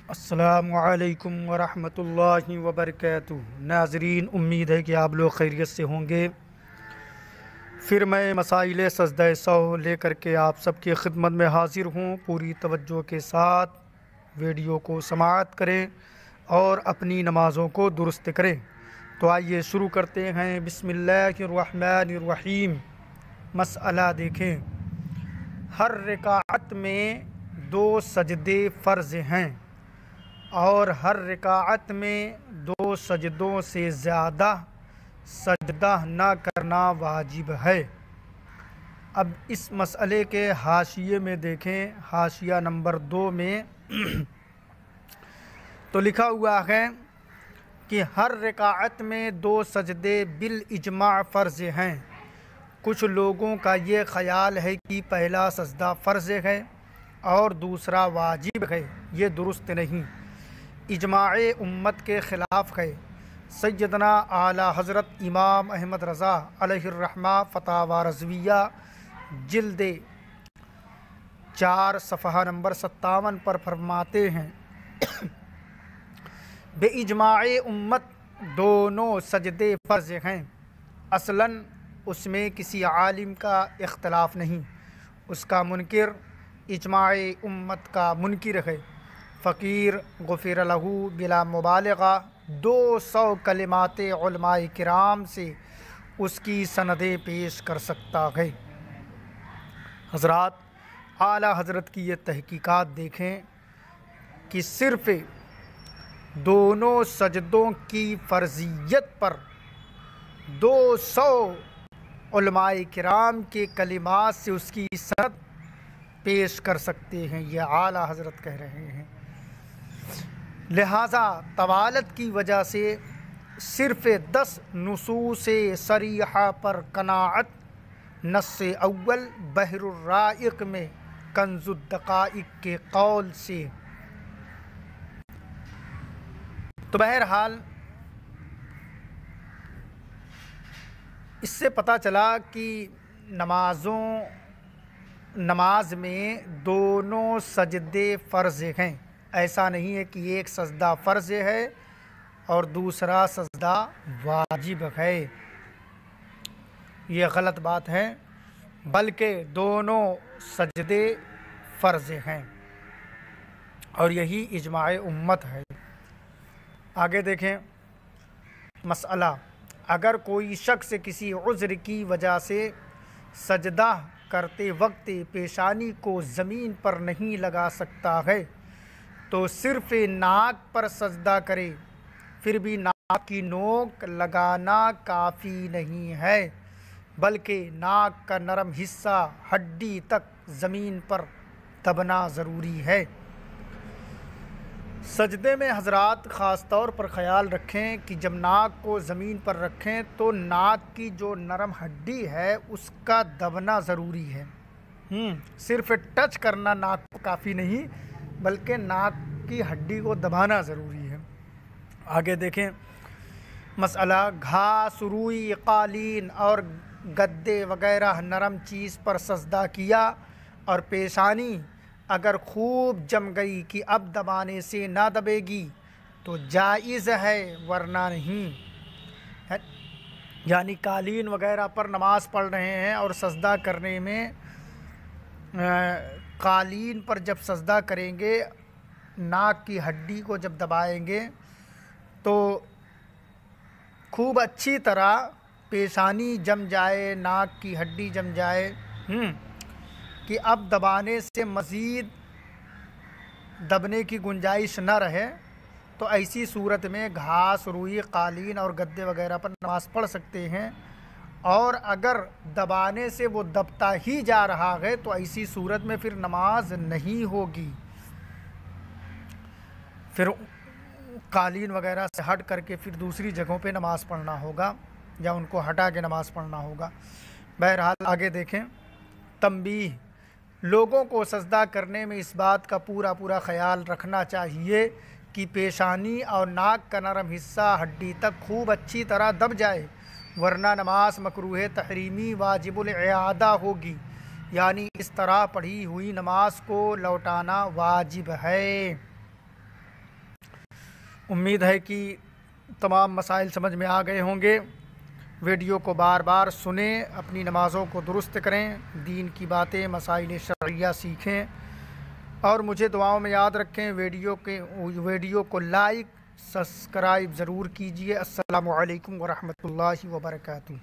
السلام علیکم ورحمۃ اللہ وبرکاتہ۔ ناظرین، امید ہے کہ آپ لوگ خیریت سے ہوں گے۔ پھر میں مسائل سجدہ سہو لے کر کے آپ سب کی خدمت میں حاضر ہوں۔ پوری توجہ کے ساتھ ویڈیو کو سماعت کریں اور اپنی نمازوں کو درست کریں۔ تو آئیے شروع کرتے ہیں۔ بسم اللہ الرحمن الرحیم۔ مسئلہ دیکھیں، ہر رکعت میں 2 سجدے فرض ہیں اور ہر رکعت میں 2 سجدوں سے زیادہ سجدہ نہ کرنا واجب ہے۔ اب اس مسئلے کے حاشیے میں دیکھیں، حاشیہ نمبر 2 میں تو لکھا ہوا ہے کہ ہر رکعت میں 2 سجدے بالاجماع فرض ہیں۔ کچھ لوگوں کا یہ خیال ہے کہ پہلا سجدہ فرض ہے اور دوسرا واجب ہے۔ یہ درست نہیں، اجماع امت کے خلاف ہے۔ سیدنا اعلیٰ حضرت امام احمد رضا علیہ الرحمہ فتاوی رضویہ جلد 4 صفحہ نمبر 57 پر فرماتے ہیں بے اجماع امت دونوں سجدے فرض ہیں۔ اصلاً اس میں کسی عالم کا اختلاف نہیں، اس کا منکر اجماع امت کا منکر ہے۔ فقیر غفر لہ بلا مبالغہ 200 کلمات علماء کرام سے اس کی سندیں پیش کر سکتا ہے۔ حضرات، اعلیٰ حضرت کی یہ تحقیقات دیکھیں کہ صرف دونوں سجدوں کی فرضیت پر 200 علماء کرام کے کلمات سے اس کی سند پیش کر سکتے ہیں، یہ اعلیٰ حضرت کہہ رہے ہیں۔ لہٰذا طوالت کی وجہ سے صرف 10 نصوص صریحہ پر قناعت نص اول بحر الرائق میں کنز الدقائق کے قول سے۔ تو بہرحال اس سے پتہ چلا کہ نماز میں دونوں سجدے فرض ہیں۔ ایسا نہیں ہے کہ ایک سجدہ فرض ہے اور دوسرا سجدہ واجب ہے، یہ غلط بات ہے، بلکہ دونوں سجدے فرض ہیں اور یہی اجماع امت ہے۔ آگے دیکھیں مسئلہ، اگر کوئی شخص کسی عذر کی وجہ سے سجدہ کرتے وقت پیشانی کو زمین پر نہیں لگا سکتا ہے تو صرف ناک پر سجدہ کرے۔ پھر بھی ناک کی نوک لگانا کافی نہیں ہے، بلکہ ناک کا نرم حصہ ہڈی تک زمین پر دبنا ضروری ہے۔ سجدے میں حضرات خاص طور پر خیال رکھیں کہ جب ناک کو زمین پر رکھیں تو ناک کی جو نرم ہڈی ہے اس کا دبنا ضروری ہے۔ صرف ٹچ کرنا ناک کو کافی نہیں، بلکہ ناک کی ہڈی کو دبانا ضروری ہے۔ آگے دیکھیں مسئلہ، گھاس، روئی، قالین اور گدے وغیرہ نرم چیز پر سجدہ کیا اور پیشانی اگر خوب جم گئی کہ اب دبانے سے نہ دبے گی تو جائز ہے ورنہ نہیں۔ یعنی قالین وغیرہ پر نماز پڑھ رہے ہیں اور سجدہ کرنے میں قالین پر جب سجدہ کریں گے، ناک کی ہڈی کو جب دبائیں گے تو خوب اچھی طرح پیشانی جم جائے، ناک کی ہڈی جم جائے کہ اب دبانے سے مزید دبنے کی گنجائش نہ رہے، تو ایسی صورت میں گھاس، روئی، قالین اور گدے وغیرہ پر نماز پڑھ سکتے ہیں۔ اور اگر دبانے سے وہ دبتا ہی جا رہا ہے تو ایسی صورت میں پھر نماز نہیں ہوگی، پھر قالین وغیرہ سے ہٹ کر کے پھر دوسری جگہوں پہ نماز پڑھنا ہوگا یا ان کو ہٹا کے نماز پڑھنا ہوگا۔ بہرحال آگے دیکھیں تنبیہ، لوگوں کو سجدہ کرنے میں اس بات کا پورا خیال رکھنا چاہیے کہ پیشانی اور ناک کا نرم حصہ ہڈی تک خوب اچھی طرح دب جائے، ورنہ نماز مکروہ تحریمی واجب الاعادہ ہوگی، یعنی اس طرح پڑھی ہوئی نماز کو لوٹانا واجب ہے۔ امید ہے کہ تمام مسائل سمجھ میں آ گئے ہوں گے۔ ویڈیو کو بار بار سنیں، اپنی نمازوں کو درست کریں، دین کی باتیں مسائل شرعیہ سیکھیں، اور مجھے دعاؤں میں یاد رکھیں۔ ویڈیو کو لائک سبسکرائب ضرور کیجیے۔ السلام علیکم ورحمۃ اللہ وبرکاتہ۔